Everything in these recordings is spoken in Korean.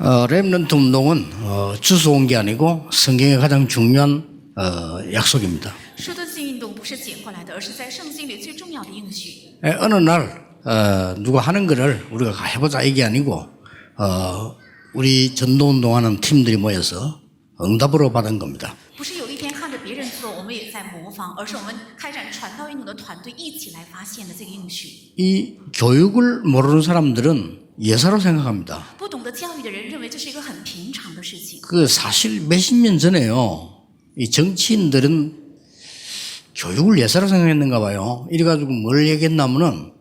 렘넌트 운동은 주워 온 게 아니고 성경의 가장 중요한 약속입니다. 说的这运动不是捡过来的，而是在圣经里最重要的应许。 어느 날 누가 하는 거를 우리가 해보자 이게 아니고 우리 전도 운동하는 팀들이 모여서 응답으로 받은 겁니다. 不是有一天看着别人做，我们也在模仿，而是我们开展传道运动的团队一起来发现的这个应许。 이 교육을 모르는 사람들은 예사로 생각합니다. 不懂得教育的人认为这是一个很平常的事情。 그 사실 몇십 년 전에요. 이 정치인들은 교육을 예사로 생각했는가 봐요. 이래가지고 뭘 얘기했냐면은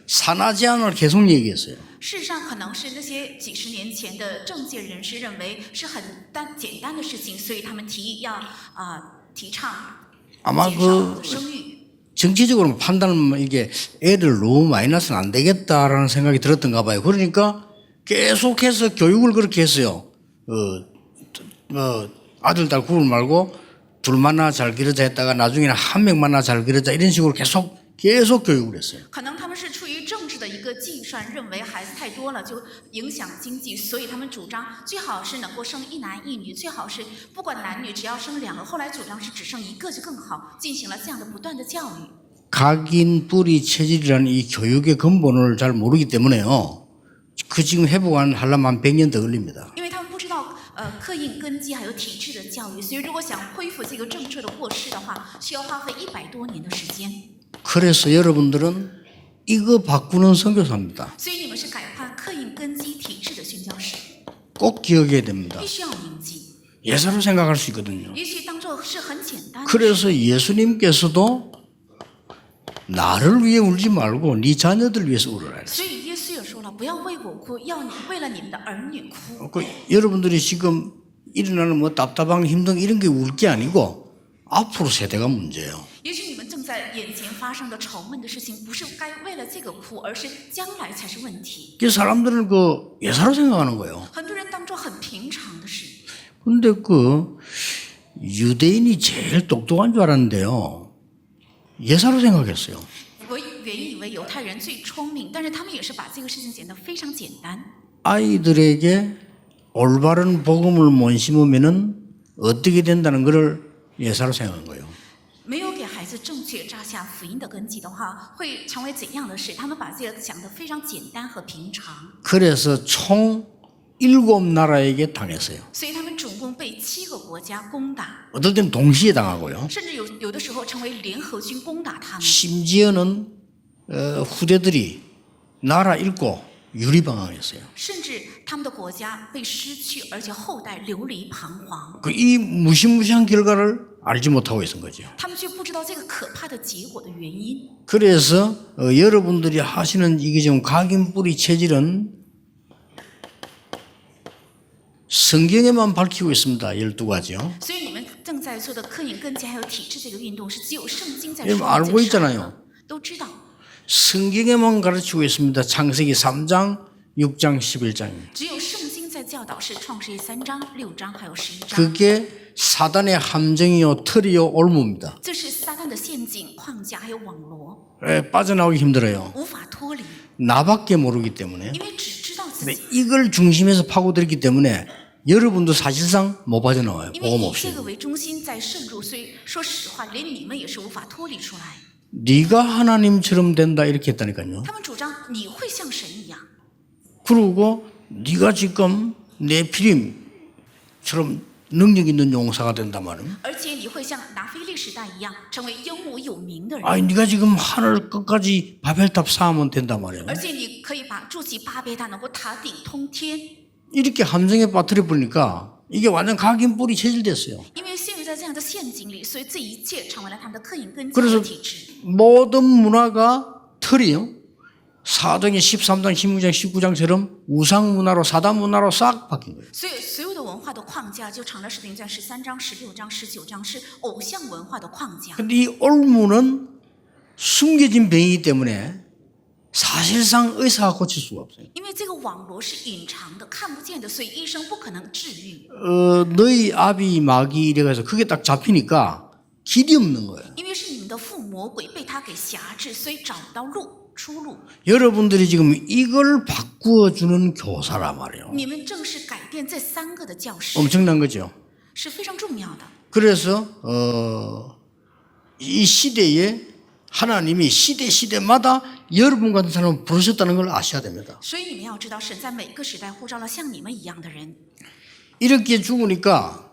산하 제한을 계속 얘기했어요. 事实上，可能是那些几十年前的政界人士认为是很简单的事情，所以他们提议要提倡 아마 减少生育。 정치적으로 판단은 이게 애를 너무 많이 낳아서는 안 되겠다라는 생각이 들었던가 봐요. 그러니까 계속해서 교육을 그렇게 했어요. 아들, 딸 구분 말고 둘만나 잘 기르자 했다가 나중에는 한 명만나 잘 기르자 이런 식으로 계속 교육을 했어요. 可能他们是出于政治的一个计算，认为孩子太多了就影响经济，所以他们主张最好是能够生一男一女，最好是不管男女只要生两个。后来主张是只生一个就更好，进行了这样的不断的教育。 각인 뿌리 체질이라는 이 교육의 근본을 잘 모르기 때문에요. 그 지금 회복하려면 100년 더 걸립니다. 因为他们不知道刻印根基还有体制的教育，所以如果想恢复这个政策的过失的话，需要花费100多年的时间。 그래서 여러분들은 이거 바꾸는 선교사입니다. 所以你们是改换刻印根基体制的宣教士， 꼭 기억해야 됩니다. 必须要铭记。 예사로 생각할 수 있거든요. 也许当做是很简单的。 그래서 예수님께서도 나를 위해 울지 말고 네 자녀들 위해서 울어라. 所以耶稣也说了，不要为我哭，要你为了你们的儿女哭。 여러분들이 지금 일어나는 뭐 답답한 힘든 이런 게 울 게 아니고 앞으로 세대가 문제예요. 也许你们正在眼前发生的愁闷的事情，不是该为了这个哭，而是将来才是问题。 그 사람들은 그 예사로 생각하는 거예요. 很多人当作很平常的事。 근데 그 유대인이 제일 똑똑한 줄 알았는데요. 예사로 생각했어요. 我原以为犹太人最聪明，但是他们也是把这个事情讲得非常简单。 아이들에게 올바른 복음을 못 심으면은 어떻게 된다는 것을 예사로 생각한 거예요. 没有给孩子正确扎下福音的根基的话，会成为怎样的事？他们把这个讲得非常简单和平常。 그래서 총 7나라에게 당했어요. 所以他们总共被7个国家攻打， 어떨 땐 동시에 당하고요. 甚至有的时候成为联合军攻打他们。 심지어는 후대들이 나라 잃고 유리방황했어요. 甚至他们的国家被失去，而且后代流离彷徨， 이 무시무시한 결과를 알지 못하고 있는 거죠. 他们却不知道这个可怕的结果的原因。 그래서 여러분들이 하시는 이게 좀 각인 뿌리 체질은 성경에만 밝히고 있습니다. 12가지요. 所以你们正在做的刻印根基还有体制这个运动，是只有圣经在 여러분 说 알고 这个 있잖아요. 都知道。 성경에만 가르치고 있습니다. 창세기 3장, 6장, 11장. 只有圣经在教导是创世记3章、6章还有11章。 그게 사단의 함정이요, 틀이요, 올무입니다. 这是撒旦的陷阱、框架还有网罗， 빠져나오기 힘들어요. 无法脱离， 나밖에 모르기 때문에. 因为只知道自 근데 己。 이걸 중심에서 파고들기 때문에 여러분도 사실상 못 빠져나와요. 因为 복음 以 없이. 这个为中心在渗入，所以说实话，连你们也是无法脱离出来。 네가 하나님처럼 된다 이렇게 했다니까요. 他们主张你会像神一样， 그리고 네가 지금 네피림처럼 능력 있는 용사가 된단 말이에요. 而且你会像拿菲利时代一样，成为英武有名的人。 아니 네가 지금 하늘 끝까지 바벨탑 쌓으면 된단 말이에요. 而且你可以把筑起巴别塔，能够塔顶通天。 이렇게 함정에 빠뜨려 버리니까 이게 완전 각인 뿌리 체질됐어요. 因为陷入在这样的陷阱里，所以这一切成为了他们的刻印根基 그래서 和体制。 모든 문화가 틀이요. 4장에 13장, 16장, 19장처럼 우상 문화로 사단 문화로 싹 바뀐 거예요. 所以所有的文化的框架就成了使徒行传13章、16章、19章是偶像文化的框架。 근데 이 올무는 숨겨진 병이기 때문에 사실상 의사가 고칠 수가 없어요. 因为这个网罗是隐藏的、看不见的，所以医生不可能治愈。 너희 아비 마귀 이래가지고 그게 딱 잡히니까 길이 없는 거예요. 因为是你们的父魔鬼被他给辖制，所以找不到出路。 여러분들이 지금 이걸 바꾸어주는 교사란 말이에요. 你们正是改变这3个的教室 엄청난 거죠. 是非常重要的。 그래서 이 시대에 하나님이 시대마다 여러분 같은 사람을 부르셨다는 걸 아셔야 됩니다. 所以你们要知道，神在每个时代呼召了像你们一样的人。 이렇게 죽으니까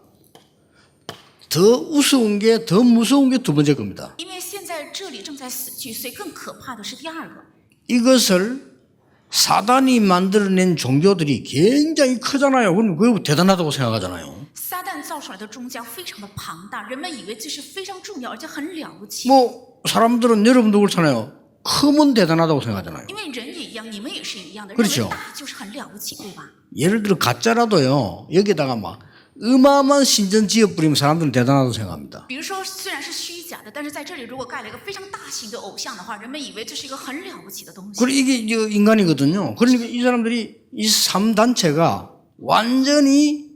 더 우스운 게 더 무서운 게 두 번째 겁니다. 因为现在这里正在死去，所以更可怕的是第二个。 이것을 사단이 만들어낸 종교들이 굉장히 크잖아요. 그럼 그거 대단하다고 생각하잖아요. 撒旦造出来的宗教非常的庞大，人们以为这是非常重要，而且很了不起。 뭐 사람들은 여러분도 그렇잖아요. 크면 대단하다고 생각하잖아요. 因为人也一样，你们也是一样的， 그렇죠 认为大就是很了不起，对吧？ 예를 들어 가짜라도요. 여기다가 막 어마어마한 신전 지어버리면 사람들은 대단하다고 생각합니다. 比如说，虽然是虚假的，但是在这里如果盖了一个非常大型的偶像的话，人们以为这是一个很了不起的东西。 그리고 이게 인간이거든요. 그러니까 이 사람들이 이 3단체가 완전히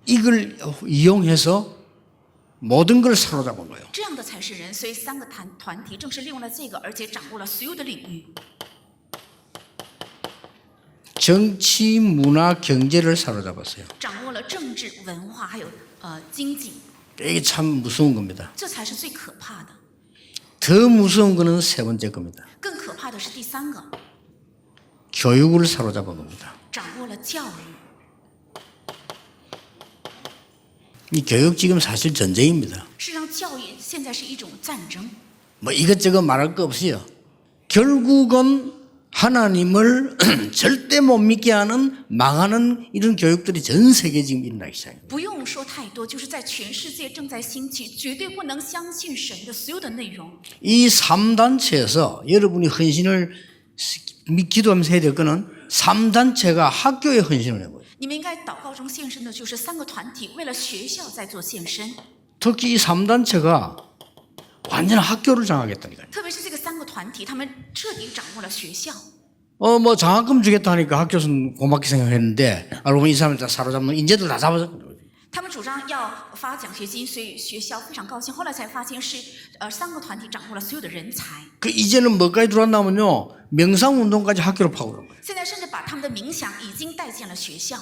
이걸 이용해서 모든 걸 사로잡은 거예요. 这样的才是人，所以3个团体正是利用了这个，而且掌握了所有的领域， 정치, 문화, 경제를 사로잡았어요. 掌握了政治、文化还有经济， 이게 참 무서운 겁니다. 这才是最可怕的。 더 무서운 거는 세 번째 겁니다. 更可怕的是第3个， 교육을 사로잡은 겁니다. 掌握了教育。 이 교육 지금 사실 전쟁입니다. 事实上，教育现在是一种战争。 뭐 이것저것 말할 거 없어요. 결국은 하나님을 절대 못 믿게 하는 망하는 이런 교육들이 전 세계에 지금 일어나기 시작합니다. 不用说太多，就是在全世界正在兴起，绝对不能相信神的所有的内容。 이 3단체에서 여러분이 헌신을 기도하면서 해야 될 거는 3단체가 학교에 헌신을 해보여요. 你们应该祷告中献身的就是3个团体为了学校在做献身， 특히 이 3단체가 완전 학교를 장악했다니까요. 特别是这个3个团体，他们彻底掌握了学校。 뭐 장학금 주겠다 하니까 학교에서는 고맙게 생각했는데 알고 보니 이 사람을 다 사로잡는 인재들 다 잡아서 他们主张要发奖学金，所以学校非常高兴。后来才发现是3个团体掌握了所有的人才。 그 이제는 뭐까지 들어왔냐면요 명상운동까지 학교로 파고든 거예요. 现在甚至把他们的冥想已经带进了学校，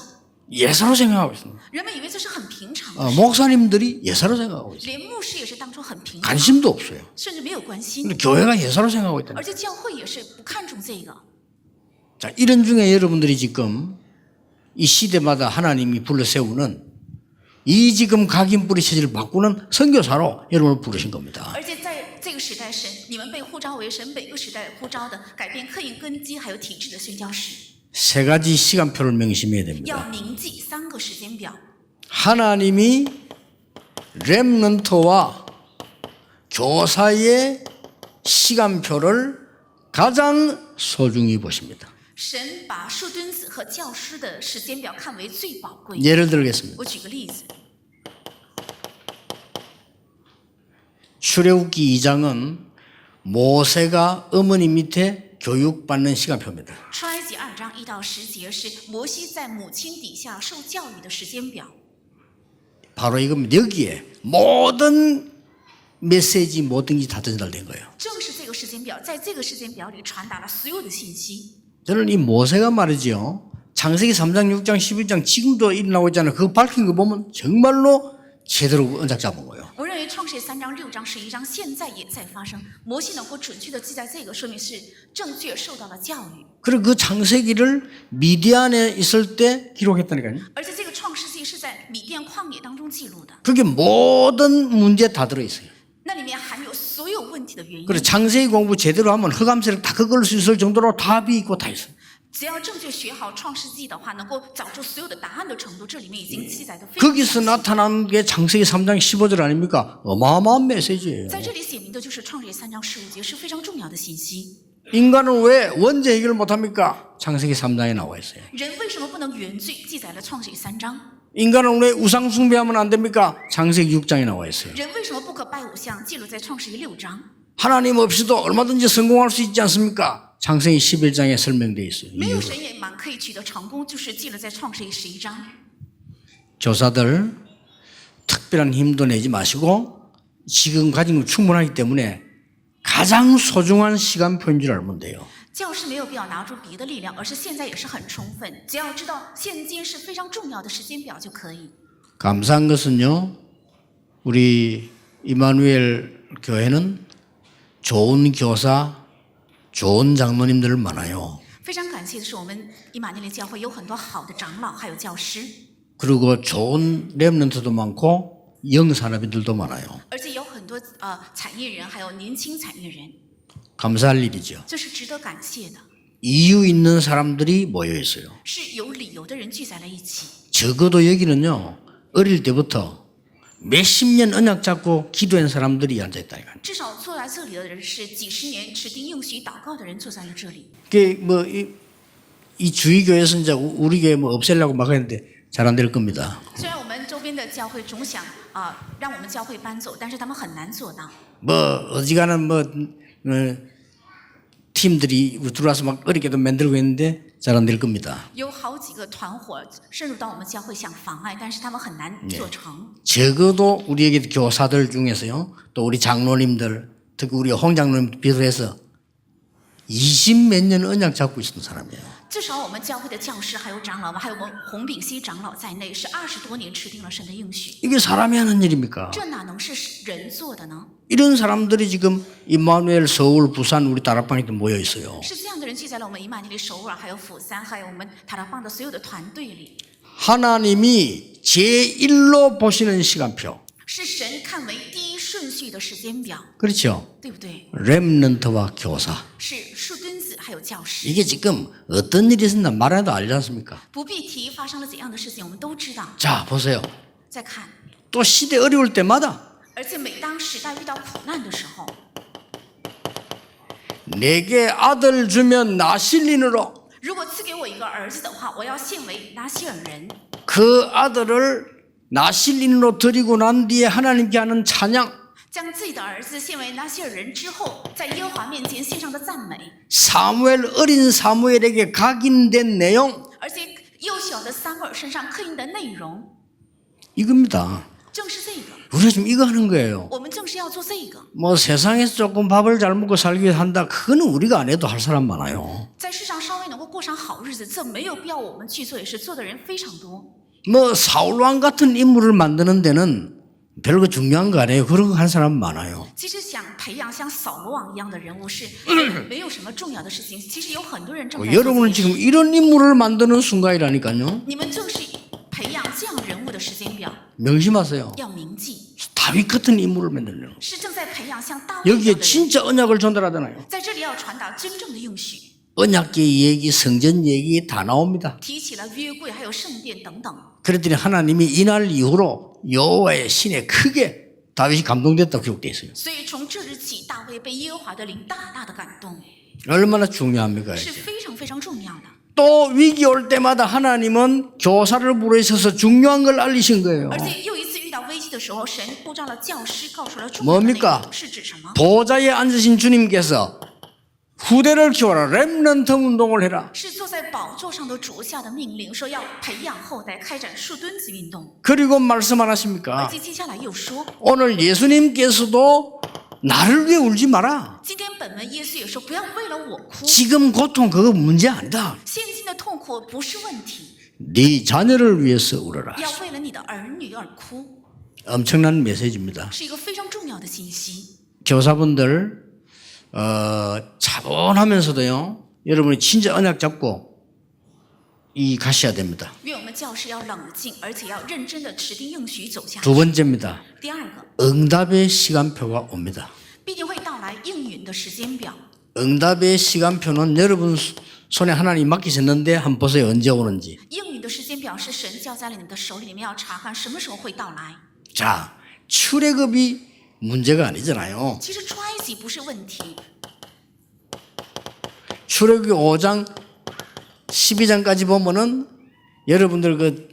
예사로 생각하고 있습니다. 人们以为这是很平常的事， 목사님들이 예사로 생각하고 있어요. 连牧师也是当中很平常， 관심도 없어요. 甚至没有关心。 근데 교회가 예사로 생각하고 있다는 而且教会也是不看重这个。 자, 이런 중에 여러분들이 지금 이 시대마다 하나님이 불러 세우는 이 지금 각인 뿌리 체질을 바꾸는 선교사로 여러분을 부르신 겁니다. 而且在这个时代，你们被呼召为神每个时代呼召的改变刻印根基还有体制的宣教士， 세 가지 시간표를 명심해야 要 됩니다. 铭记3个时间表。 하나님이 렘넌트와 교사의 시간표를 가장 소중히 보십니다. 神把树墩子和教师的时间表看为最宝贵。 예를 들겠습니다. 我举个例子， 출애굽기 2장은 모세가 어머니 밑에 교육받는 시간표입니다. 出埃及2章1到10节是摩西在母亲底下受教育的时间表。 바로 이겁니다. 여기에 모든 메시지 모든 게 다 전달된 거예요. 正是这个时间表，在这个时间表里传达了所有的信息。 저는 이 모세가 말이죠. 창세기 3장, 6장, 11장 지금도 일어나고 있잖아요. 그거 밝힌 거 보면 정말로 제대로 언작 잡은 거예요. 我认为创世3章、6章、11章现在也在发生。摩西能够准确的记载这个，说明是正确受到了教育。 그리고 그 창세기를 미디안에 있을 때 기록했다니까요. 而且这个创世纪是在米甸旷野当中记录的， 그게 모든 문제 다 들어있어요. 那里面含有所有问题的原因。 그래서 창세기 공부 제대로 하면 허감세를 다 그걸 수 있을 정도로 답이 있고 다 있어요. 只要正确学好创世纪的话，能够找出所有的答案的程度，这里面已经记载的非常详 거기서 细。 나타난 게 창세기 3장 15절 아닙니까? 어마어마한 메시지예요. 在这里写明的就是创世3章15节，是非常重要的信息。 인간은 왜 원죄 해결을 못합니까? 창세기 3장에 나와 있어요. 人为什么不能原罪？记载了创世3章。 인간은 왜 우상 숭배하면 안 됩니까? 창세기 6장에 나와 있어요. 人为什么不可拜偶像？记录在创世6章。 하나님 없이도 얼마든지 성공할 수 있지 않습니까? 창세기 11장에 설명되어 있어요. 没有 이유로. 神也蛮可以取得成功，就是记录在创世11章。 교사들 특별한 힘도 내지 마시고 지금 가진 거 충분하기 때문에 가장 소중한 시간표인 줄 알면 돼요. 教师没有必要拿出别的力量，而是现在也是很充分，只要知道现今是非常重要的时间表就可以。 감사한 것은요, 우리 이마누엘 교회는 좋은 교사, 좋은 장로님들 많아요. 非常感谢的是，我们以马内利教会有很多好的长老，还有教师， 그리고 좋은 렘넌트도 많고 영산업인들도 많아요. 而且有很多产业人，还有年轻产业人， 감사할 일이죠. 这是值得感谢的， 이유 있는 사람들이 모여 있어요. 是有理由的人聚在了一起。 적어도 여기는요, 어릴 때부터 몇십 년 언약 잡고 기도한 사람들이 앉아있다니까요. 至少坐在这里的人是几十年持定应许祷告的人坐在了这里。 그게 뭐, 이 주위교회에서 이제 우리 교회 뭐 없애려고 막 했는데 잘 안 될 겁니다. 虽然我们周边的教会总想让我们教会搬走，但是他们很难做到。 뭐, 어지간한 뭐, 팀들이 들어와서 막 어렵게도 만들고 있는데 잘 안 될 겁니다. 有好几个团伙渗入到我们教会想妨碍，但是他们很难做成。 적어도 우리에게 교사들 중에서요, 또 우리 장로님들, 특히 우리 홍 장로님 비롯해서 20몇 년 언약 잡고 있는 사람이에요. 至少我们教会的教师还有长老们，还有我们洪炳熙长老在内，是20多年持定了神的应许。 이게 사람이 하는 일입니까? 这哪能是人做的呢？ 이런 사람들이 지금 임마누엘 서울, 부산, 우리 다락방에 모여 있어요. 是这样的人聚在了我们以马内利首尔，还有釜山，还有我们塔拉邦的所有的团队里。 하나님이 제1로 보시는 시간표. 是神看为第一顺序的时间表， 그렇죠? 对不对？ 렘넌트와 교사. 是树墩子还有教师， 이게 지금 어떤 일이 있었나 말해도 알지 않습니까? 不必提发生了怎样的事情，我们都知道。 자, 보세요. 再看， 또 시대 어려울 때마다 而且每当时代遇到苦难的时候， 내게 아들 주면 나실린으로 如果赐给我一个儿子的话，我要献为拿西尔人。 그 아들을 나실린으로 드리고 난 뒤에 하나님께 하는 찬양, 将自己的儿子献为拿西尔人之后，在耶和华面前献上的赞美， 사무엘 어린 사무엘에게 각인된 내용 而且幼小的撒母耳身上刻印的内容， 이겁니다. 正是这个。 우리가 지금 이거 하는 거예요. 我们正是要做这个。 뭐 세상에서 조금 밥을 잘 먹고 살기 위해 한다. 그거는 우리가 안 해도 할 사람 많아요. 在世上稍微能够过上好日子，这没有必要我们去做，也是做的人非常多。 뭐 사울왕 같은 인물을 만드는 데는 별거 중요한 거 아니에요. 그런 거 한 사람 많아요. 其实想培养像扫罗王一样的人物是没有什么重要的事情。其实有很多人正在做这 여러분은 件事 지금 이런 인물을 만드는 순간이라니까요. 你们正是培养这样人物的时间表， 명심하세요. 要铭记， 다윗 같은 인물을 만들려는 거. 是正在培养像大卫一 여기에 样的人。 진짜 언약을 전달하잖아요. 在这里要传达真正的应许， 언약계 얘기, 성전 얘기 다 나옵니다. 提起了约柜，还有圣殿等等。 그랬더니 하나님이 이날 이후로 여호와의 신에 크게 다윗이 감동됐다고 기록되어 있어요. 所以从这日起，大卫被耶和华的灵大大的感动， 얼마나 중요합니까? 是非常非常重要的。 또 위기 올 때마다 하나님은 교사를 부르셔서 중요한 걸 알리신 거예요. 而且又一次遇到危机的时候，神呼召了教师，告诉了重要的内 뭡니까? 容，是指什么？ 보좌에 앉으신 주님께서 후대를 키워라. 렘넌트 운동을 해라. 是坐在宝座上的主下的命令，说要培养后代，开展树墩子运动。 그리고 말씀 안 而 하십니까? 且接下来又说， 오늘 예수님께서도 나를 위해 울지 마라. 今天本文耶稣也说，不要为了我哭， 지금 고통 그거 문제 아니다. 现今的痛苦不是问题， 네 자녀를 위해서 울어라. 要为了你的儿女而哭， 엄청난 메시지입니다. 是一个非常重要的信息。 교사분들 차분하면서도요. 여러분이 진짜 언약 잡고 이 가셔야 됩니다. 愿我们教师要冷静，而且要认真的持定应许走下去。 두 번째입니다. 第二个， 응답의 시간표가 옵니다. 必定会到来应允的时间表。 응답의 시간표는 여러분 손에 하나님 맡기셨는데 한번 보세요. 언제 오는지. 应允的时间表是神交在了你们的手里，你们要查看什么时候会到来。 자, 출애굽이 문제가 아니잖아요. 其实出埃及不是问题， 출애굽기 5장 12장까지 보면은 여러분들 그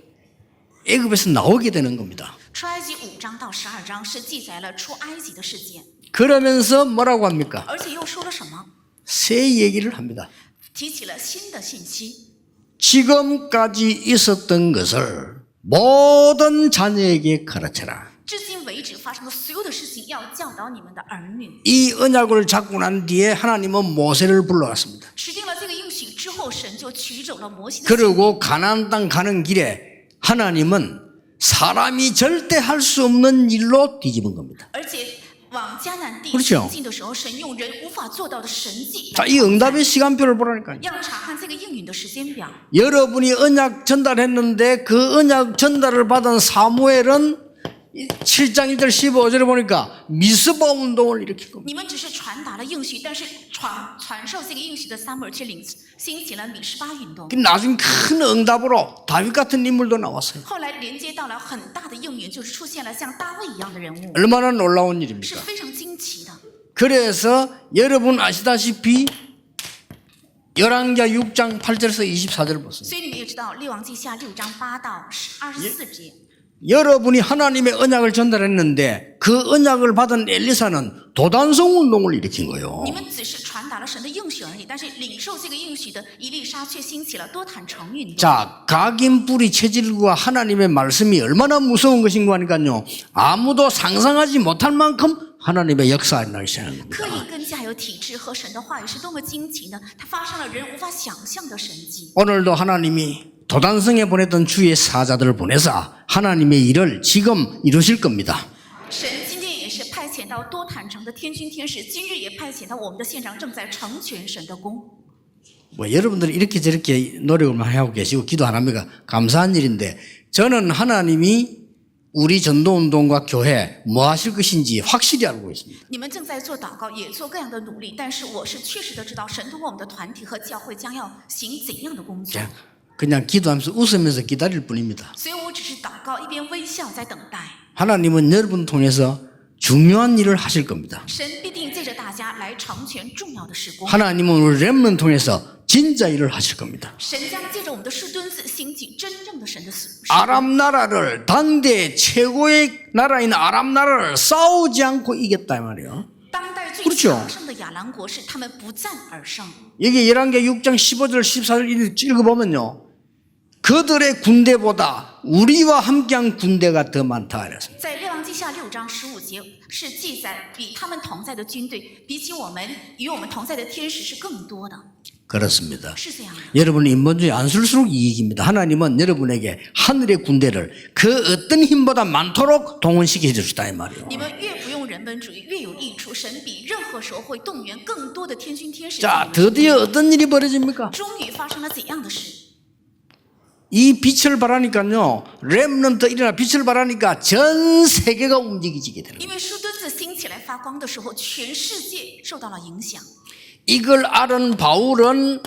애굽에서 나오게 되는 겁니다. 出埃及5章到12章是记载了出埃及的事件， 그러면서 뭐라고 합니까? 而且又说了什么？ 새 얘기를 합니다. 提起了新的信息， 지금까지 있었던 것을 모든 자녀에게 가르쳐라. 至今为止止发生的所有的事情，要教导你们的儿女。 이 언약을 잡고 난 뒤에 하나님은 모세를 불러왔습니다. 持定了这个应许之后，神就取走了摩西的性命。 그리고 가나안 땅 가는 길에 하나님은 사람이 절대 할 수 없는 일로 뒤집은 겁니다. 而且往迦南地 그렇죠 行进的时候，神用人无法做到的神迹 자, 来 이 응답의 시간표를 보라니까요. 要查看这个应允的时间表。 여러분이 언약 전달했는데 그 언약 전달을 받은 사무엘은 7장 1절 15절에 보니까 미스바 운동을 일으킨 겁니다. 你们只是传达了应许，但是传授这个应许的撒母耳却兴起了米十巴运动。 나중에 큰 응답으로 다윗 같은 인물도 나왔어요. 后来连接到了很大的应允，就是出现了像大卫一样的人物， 얼마나 놀라운 是 일입니까? 非常惊奇的。 그래서 여러분 아시다시피 열왕기하 6장 8절에서 24절을 보세요. 所以你们也知道，《列王记下》6章8到24节。 여러분이 하나님의 언약을 전달했는데 그 언약을 받은 엘리사는 도단성 운동을 일으킨 거예요. 你们只是传达了神的应许而已，但是领受这个应许的以利沙却兴起了多坦诚运动。 자, 각인 뿌리 체질과 하나님의 말씀이 얼마나 무서운 것인가 하니까요. 아무도 상상하지 못할 만큼 하나님의 역사가 나기 시작합니다. 刻意跟加有体制和神的话语是多么惊奇呢？它发生了人无法想象的神迹。 오늘도 하나님이 도단성에 보냈던 주의 사자들을 보내서 하나님의 일을 지금 이루실 겁니다. 神今天也是派遣到多坦诚的天君天使，今日也派遣到我们的现场，正在成全神的功。 뭐 여러분들이 이렇게 저렇게 노력을 많이 하고 계시고 기도 안 합니까? 감사한 일인데 저는 하나님이 우리 전도운동과 교회 뭐 하실 것인지 확실히 알고 있습니다. 你们正在做祷告，也做各样的努力，但是我是确实的知道，神通过我们的团体和教会将要行怎样的工作。 그냥 기도하면서 웃으면서 기다릴 뿐입니다. 所以我只是祷告，一边微笑在等待。 하나님은 여러분 통해서 중요한 일을 하실 겁니다. 神必定借着大家来成全重要的事工。 하나님은 우리 렘넌 통해서 진짜 일을 하실 겁니다. 神将借着我们的树墩子兴起真正的神的事。 아람 나라를 당대 최고의 나라인 아람 나라를 싸우지 않고 이겼다 이 말이에요. 当代最 그렇죠 强盛的亚兰国是他们不战而胜。 여기 11개 6장 15절 14절 읽어보면요. 그들의 군대보다 우리와 함께한 군대가 더 많다 이랬습니다. 在列王记下6章15节是记载，比他们同在的军队，比起我们与我们同在的天使是更多的， 그렇습니다. 是这样的。 여러분이 인본주의 안 쓸수록 이익입니다. 하나님은 여러분에게 하늘의 군대를 그 어떤 힘보다 많도록 동원시켜 주시다 이 말이에요. 你们越不用人本主义，越有益处。神比任何时候会动员更多的天军天使。 자, 드디어 어떤 일이 벌어집니까? 终于发生了怎样的事？ 이 빛을 발하니까요. 렘넌트 일어나 빛을 발하니까 전 세계가 움직이게 되는 거예요. 因为树墩子兴起来发光的时候，全世界受到了影响。 이걸 알은 바울은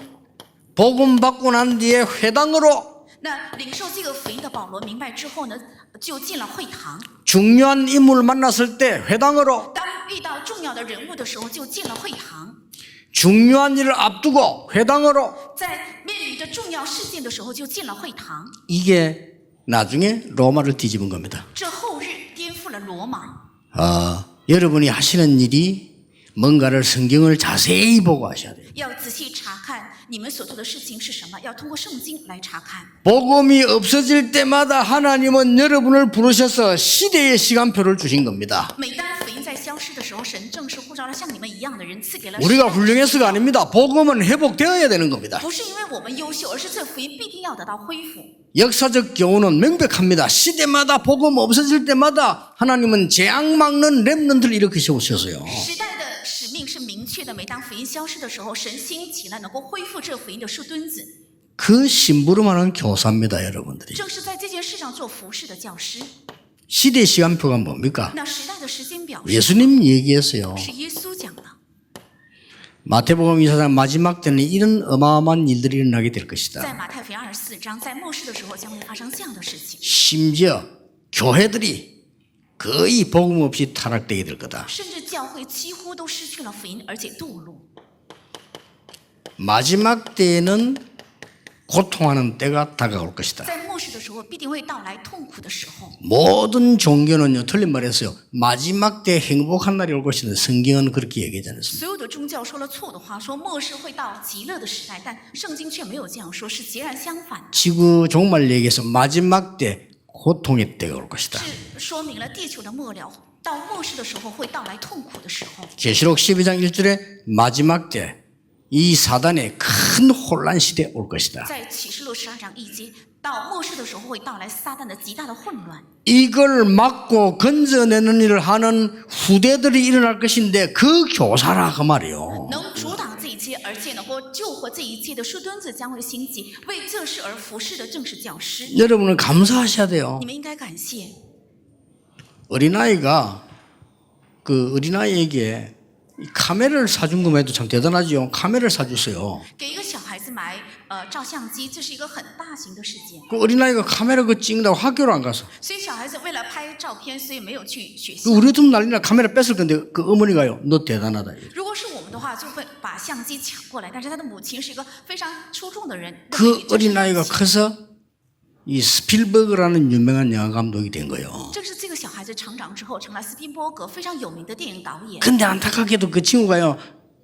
복음 받고 난 뒤에 회당으로 那领受这个福音的保罗明白之后呢，就进了会堂。 중요한 인물을 만났을 때 회당으로 当遇到重要的人物的时候，就进了会堂。 중요한 일을 앞두고 회당으로 在面临着重要事件的时候，就进了会堂。 이게 나중에 로마를 뒤집은 겁니다. 这后日颠覆了罗马。 여러분이 하시는 일이 뭔가를 성경을 자세히 보고 하셔야 돼요. 要仔细查看你们所做的事情是什么，要通过圣经来查看。 복음이 없어질 때마다 하나님은 여러분을 부르셔서 시대의 시간표를 주신 겁니다. 每当福音在消失的时候，神正式呼召了像你们一样的人，赐给了 우리가 훌륭해서가 아닙니다. 복음은 회복되어야 되는 겁니다. 不是因为我们优秀，而是这福音必定要得到恢复。 역사적 교훈은 명백합니다. 시대마다 복음 없어질 때마다 하나님은 재앙 막는 렘넌트를 일으키셔 오셔서요. 时代的使命是明确的，每当福音消失的时候，神兴起了能够恢复这福音的树墩子。 그 심부름하는 교사입니다, 여러분들이. 正是在这件事上做服侍的教师。 시대 시간표가 뭡니까? 那时代的时间表是 예수님 얘기했어요. 耶稣讲的。 마태복음 24장 마지막 때는 이런 어마어마한 일들이 일어나게 될 在 것이다. 马太福音24章，在末世的时候将会发生这样的事情， 심지어 교회들이 거의 복음 없이 타락되게 될 거다. 甚至教会几乎都失去了福音，而且堕落。 마지막 때에는 고통하는 때가 다가올 것이다. 在末世的时候，必定会到来痛苦的时候。 모든 종교는요, 틀린 말했어요. 마지막 때 행복한 날이 올 것이다. 성경은 그렇게 얘기하지 않았습니다. 所有的宗教说了错的话，说末世会到极乐的时代，但圣经却没有这样说，是截然相反的， 지구 종말 얘기에서 마지막 때 고통의 때가 올 것이다. 是说明了地球的末了到末世的时候会到来痛苦的时候。 계시록 12장 1절에 마지막 때 이 사단의 큰 혼란 시대 올 것이다. 在启示录12章1节，到末世的时候会到来撒旦的极大的混乱。 이걸 막고 건져내는 일을 하는 후대들이 일어날 것인데 그 교사라 그 말이에요. 能阻挡这一切，而且能够救活这一切的树墩子将会兴起，为这事而服侍的正是教师。 여러분은 감사하셔야 돼요. 你们应该感谢 어린아이가 그 어린아이에게 카메라를 사준 것만 해도 참 대단하지요. 카메라를 사줬어요. 给一个小孩子买照相机，这是一个很大型的事件。 그 어린아이가 카메라 그 찍는다고 학교를 안 가서. 所以小孩子为了拍照片，所以没有去学 그 校。 우리 같으면 난리나 카메라 뺐을 건데 그 어머니가요. 너 대단하다. 如果是我们的话，就会把相机抢过来。但是他的母亲是一个非常出众的人， 그 어린아이가 커서 이 스필버그라는 유명한 영화 감독이 된 거예요. 正是这个小孩子成长之后，成了斯宾波格非常有名的电影导演。 근데 안타깝게도 그 친구가요.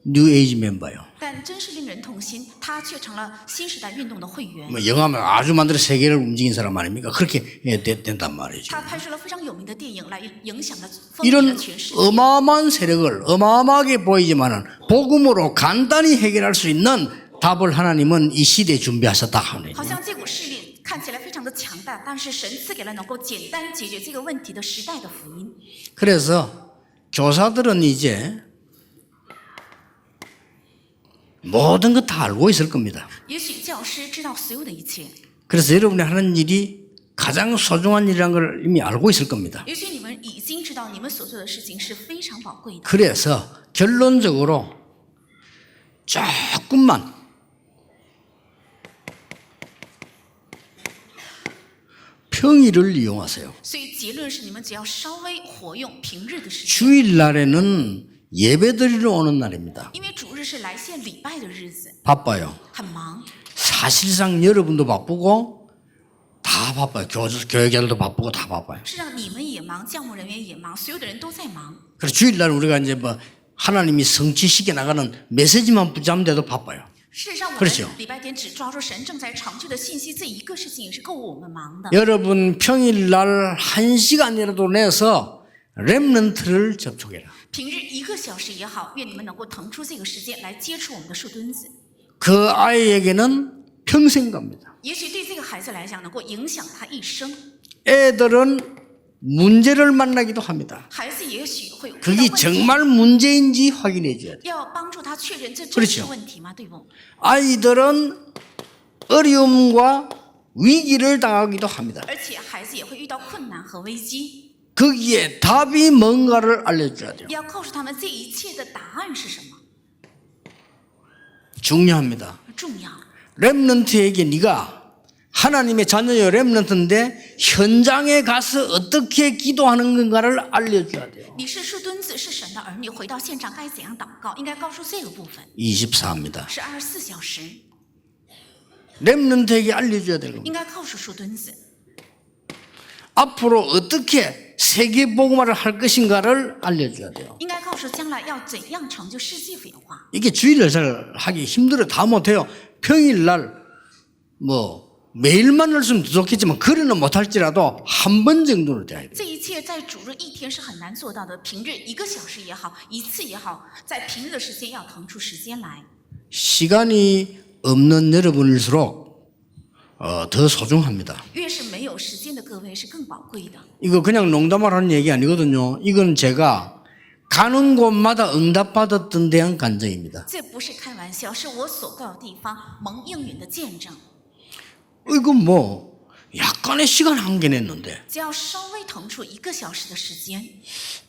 뉴에이지 멤버예요. 但真是令人痛心，他却成了新时代运动的会员。 뭐 영화만 아주 만들어 세계를 움직인 사람 아닙니까? 그렇게 된단 말이죠. 他拍出了非常有名的电影，来影响了风靡了 이런 全世界。 어마어마한 세력을 어마어마하게 보이지만은 복음으로 간단히 해결할 수 있는 답을 하나님은 이 시대에 준비하셨다 하는 好像这股势力看起来非常的强大，但是神赐给了能够简单解决这个问题的时代的福音。 그래서 교사들은 이제 모든 것 다 알고 있을 겁니다. 也许教师知道所有的一切， 그래서 여러분이 하는 일이 가장 소중한 일이라는 걸 이미 알고 있을 겁니다. 也许你们已经知道你们所做的事情是非常宝贵的。 그래서 결론적으로 조금만 평일을 이용하세요. 所以结论是，你们只要稍微活用平日的时间， 주일날에는 예배드리러 오는 날입니다. 因为主日是来献礼拜的日子， 바빠요. 很忙。 사실상 여러분도 바쁘고 다 바빠요. 교회자들도 바쁘고 다 바빠요. 是让你们也忙，教牧人员也忙，所有的人都在忙。 그래서 주일날 우리가 이제 뭐 하나님이 성취시켜 나가는 메시지만 붙잡는데도 바빠요. 事实上，我 그렇죠 们礼拜天只抓住神正在长久的信息，这一个事情也是够我们忙的。 여러분 평일날 1시간이라도 내서 렘넌트를 접촉해라. 平日1个小时也好，愿你们能够腾出这个时间来接触我们的树墩子。 그 아이에게는 평생 갑니다. 也许对这个孩子来讲，能够影响他一生。 애들은 문제를 만나기도 합니다. 孩子也许会遇到 그게 问题， 정말 문제인지 확인해 줘야 돼요. 要帮助他确认这真 그렇죠 是问题吗？对不？ 아이들은 어려움과 위기를 당하기도 합니다. 而且孩子也会遇到困难和危机， 거기에 답이 뭔가를 알려줘야 돼요. 要告诉他们这一切的答案是什么， 중요합니다. 重要。 렘넌트에게 네가 하나님의 자녀요 렘넌트인데 현장에 가서 어떻게 기도하는 건가를 알려줘야 돼요. 你是树墩子，是神的儿女，回到现场该怎样祷告，应该告诉这个部分， 24입니다. 是24小时， 렘넌트에게 알려줘야 되는 겁니다. 应该告诉树墩子， 앞으로 어떻게 세계 복음화를 할 것인가를 알려줘야 돼요. 应该告诉将来要怎样成就世界文化。 이게 주일날 잘 하기 힘들어요. 다 못해요. 평일날 뭐 매일만 할 수는 좋겠지만 그래는 못할지라도 한 번 정도는 돼야 돼요. 这一切在主日一天是很难做到的，平日1个小时也好，1次也好，在平日的时间要腾出时间来。 시간이 없는 여러분일수록 더 소중합니다. 越是没有时间的各位是更宝贵的。 이거 그냥 농담을 하는 얘기 아니거든요. 이건 제가 가는 곳마다 응답받았던 대한 간증입니다. 这不是开玩笑，是我所到的地方蒙应允的见证。 이거 뭐 약간의 시간 한계 냈는데 只要稍微腾出1个小时的时间，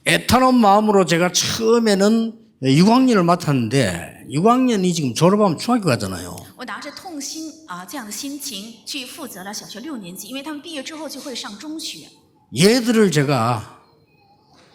애타는 마음으로 제가 처음에는 6학년을 맡았는데 6학년이 지금 졸업하면 중학교 가잖아요. 我拿着痛心这样的心情去负责了小学6年级，因为他们毕业之后就会上中学， 얘들을 제가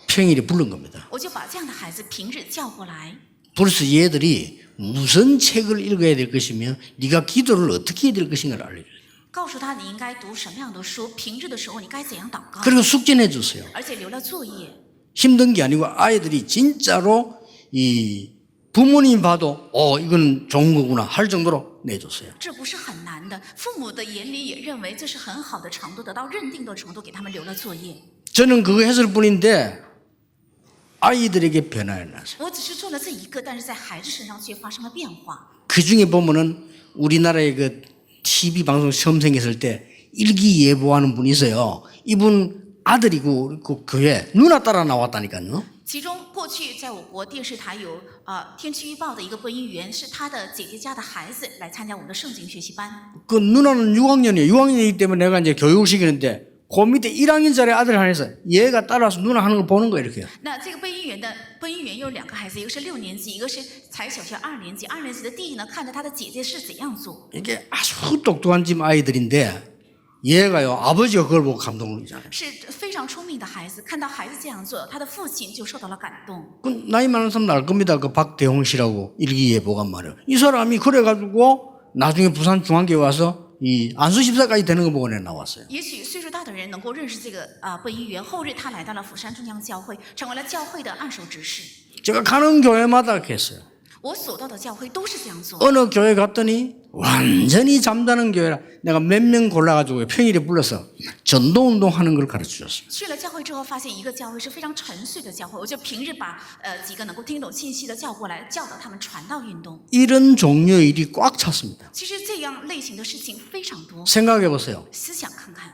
평일에 부른 겁니다. 我就把这样的孩子平日叫过来， 그래서 얘들이 무슨 책을 읽어야 될 것이며 네가 기도를 어떻게 해야 될 것인가를 알려줘요. 告诉他你应该读什么样的书，平日的时候你该怎样祷告， 그리고 숙제 내줬어요. 而且留了作业。 힘든 게 아니고 아이들이 진짜로 이 부모님 봐도 이건 좋은 거구나 할 정도로 내줬어요. 这不是很难的，父母的眼里也认为这是很好的程度，得到认定的程度，给他们留了作业。 저는 그거 했을 뿐인데 아이들에게 변화가 났어요. 我只是做了这一个，但是在孩子身上却发生了变化。 그 중에 보면은 우리나라의 그 TV 방송 처음 생겼을 때 일기예보하는 분이 있어요. 이분 아들이고 그 교회 누나 따라 나왔다니까요. 其中，过去在我国电视台有天气预报的一个播音员，是他的姐姐家的孩子来参加我们的圣经学习班。 그 누나는 6학년이에요. 6학년이기 때문에 내가 이제 교육을 시키는데 그 밑에 1학년짜리 아들 하나 있어요. 얘가 따라서 누나 하는 걸 보는 거예요, 이렇게. 那这个播音员有2个孩子，一个是6年级，一个是才小学2年级。2年级的弟呢，看着他的姐姐是怎样做。 이게 아주 똑똑한 집 아이들인데 얘가요 아버지가 그걸 보고 감동을 받잖아요. 是非常聪明的孩子，看到孩子这样做，他的父亲就受到了感动。 그 나이 많은 사람 알 겁니다. 그 박대홍 씨라고 일기예보가 말이에요. 이 사람이 그래가지고 나중에 부산 중앙교회 와서 이 안수집사까지 되는 거 보고 내가 나왔어요. 也许岁数大的人能够认识这个播音员，后日他来到了釜山中央教会，成为了教会的按手执事。 제가 가는 교회마다 그렇게 했어요. 我所到的教会都是这样做。 어느 교회 갔더니 완전히 잠자는 교회라 내가 몇 명 골라가지고 평일에 불러서 전도운동 하는 걸 가르쳐줬어요. 去了教会之后，发现一个教会是非常沉睡的教会，我就平日把几个能够听懂信息的叫过来，教导他们传道运动。 이런 종류의 일이 꽉 찼습니다. 其实这样类型的事情非常多， 생각해 보세요. 思想看看，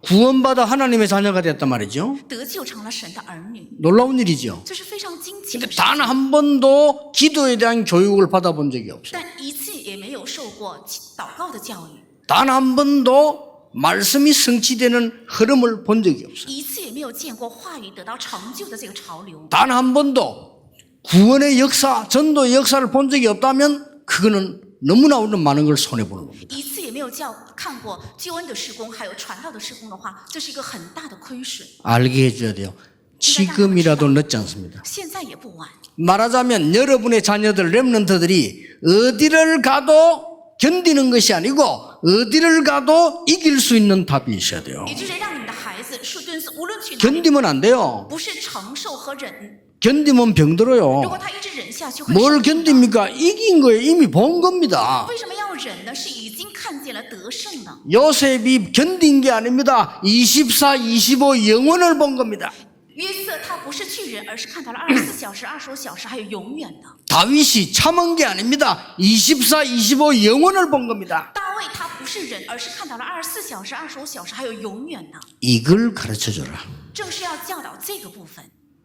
구원받아 하나님의 자녀가 됐단 말이죠. 得救成了神的儿女， 놀라운 일이죠. 这是非常惊奇的 근데 事。 단 한 번도 기도에 대한 교육을 받아본 적이 없어요. 但一次也没有受过祷告的教育， 단 한 번도 말씀이 성취되는 흐름을 본 적이 없어요. 一次也没有见过话语得到成就的这个潮流。 단 한 번도 구원의 역사, 전도의 역사를 본 적이 없다면 그거는 너무나 우리는 많은 걸 손해보는 겁니다. 一次也没有看过救恩的事工，还有传道的事工的话，这是一个很大的亏损。 알게 해줘야 돼요. 지금이라도 늦지 않습니다. 现在也不晚。 말하자면 여러분의 자녀들, 렘넌트들이 어디를 가도 견디는 것이 아니고 어디를 가도 이길 수 있는 답이 있어야 돼요. 也就是让你们的孩子树墩子无论去哪里， 견디면 안 돼요. 不是承受和忍。 견디면 如 병들어요. 果他一直忍下去，会 뭘 生病的。 견딥니까? 이긴 거예요. 이미 본 겁니다. 为什么要忍呢？是已经看见了得胜呢。 요셉이 견딘 게 아닙니다. 24, 25 영원을 본 겁니다. 约瑟他不是去忍，而是看到了24小时、25小时，还有永远的。 다윗이 참은 게 아닙니다. 24, 25 영원을 본 겁니다. 大卫他不是忍，而是看到了24小时、25小时，还有永远的。 이걸 가르쳐줘라. 正是要教导这个部分，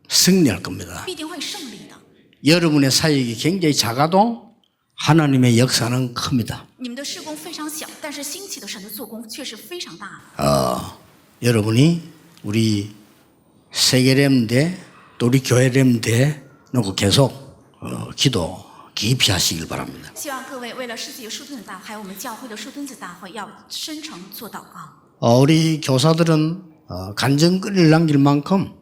승리할 겁니다. 必定会胜利的。 여러분의 사역이 굉장히 작아도 하나님의 역사는 큽니다. 你们的事工非常小，但是兴起的神的做工却是非常大的。 여러분이 우리 세계렘대 또 우리 교회렘대 놓고 계속 기도 깊이 하시길 바랍니다. 希望各位为了世界树墩子大会，还有我们教会的树墩子大会，要深诚做祷告。 우리 교사들은 간증거리를 남길 만큼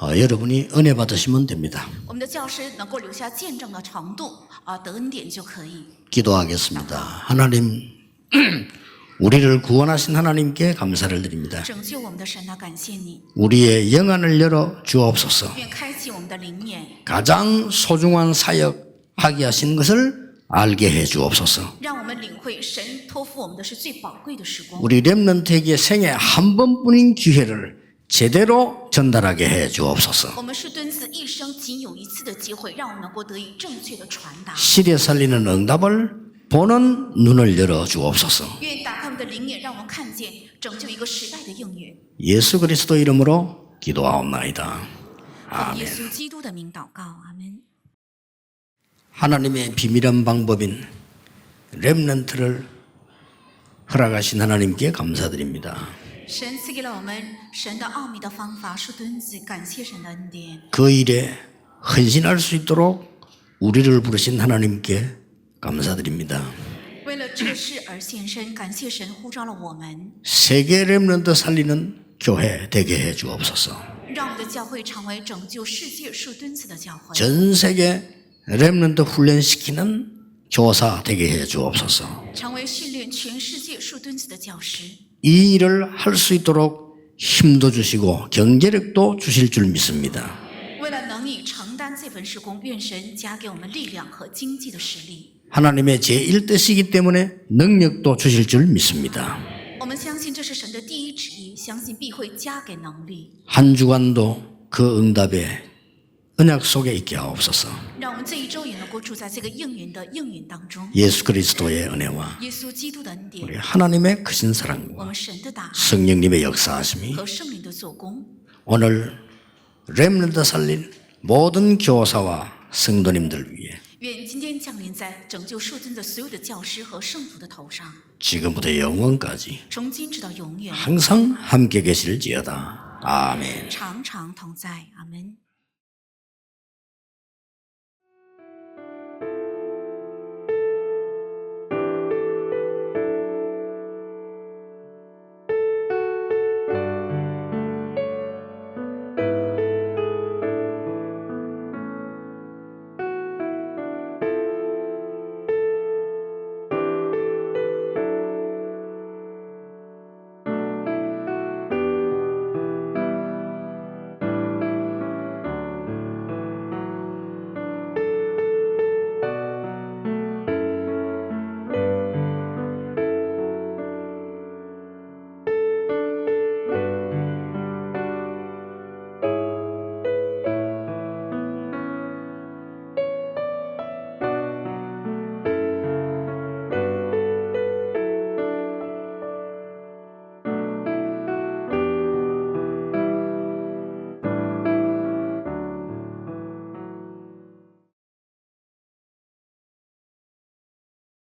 여러분이 은혜 받으시면 됩니다. 我们的教师能够留下见证的程度得恩典就可以。 기도하겠습니다. 하나님, 우리를 구원하신 하나님께 감사를 드립니다. 拯救我们的神啊，感谢你！ 우리의 영안을 열어 주옵소서. 愿开启我们的灵眼， 가장 소중한 사역하게 하신 것을 알게 해 주옵소서. 让我们领会神托付我们的是最宝贵的时光。 우리 렘넌트에게 생애 한 번뿐인 기회를 제대로 전달하게 해 주옵소서. 我们是墩子一生仅有一次的机会，让我们能够得以正确的传达。 시대 살리는 응답을 보는 눈을 열어 주옵소서. 愿打开我们的灵眼，让我们看见拯救一个时代的应允。 예수 그리스도 이름으로 기도하옵나이다. 奉耶稣基督的名祷告，阿门。 하나님의 비밀한 방법인 렘넌트를 허락하신 하나님께 감사드립니다. 神赐给了我们神的奥秘的方法，树墩子，感谢神的恩典。 그 일에 헌신할 수 있도록 우리를 부르신 하나님께 감사드립니다. 为了这事而献身，感谢神呼召了我们， 세계 렘넌트 살리는 교회 되게 해 주옵소서. 让我们的教会成为拯救世界树墩子的教会， 전 세계 렘넌트 훈련시키는 교사 되게 해 주옵소서. 成为训练全世界树墩子的教师。 이 일을 할 수 있도록 힘도 주시고 경제력도 주실 줄 믿습니다. 为了能以承担这份事工，愿神加给我们力量和经济的实力。 하나님의 제1뜻이기 때문에 능력도 주실 줄 믿습니다. 我们相信这是神的第一旨意，相信必会加给能力。 한 주간도 그 응답에 언약 속에 있게 하옵소서. 让我们这一周也能够住在这个应允的应允当中。 예수 그리스도의 은혜와 耶稣基督的恩典， 우리 하나님의 크신 我 사랑과 们神的大爱 성령님의 역사하심이 和圣灵的做工， 오늘 렘넌트 살린 모든 교사와 성도님들 위해 愿今天降临在拯救受尊的所有的教师和圣徒的头上， 지금부터 영원까지 从今直到永远， 항상 함께 계실지어다. 아멘. 常常同在。阿门。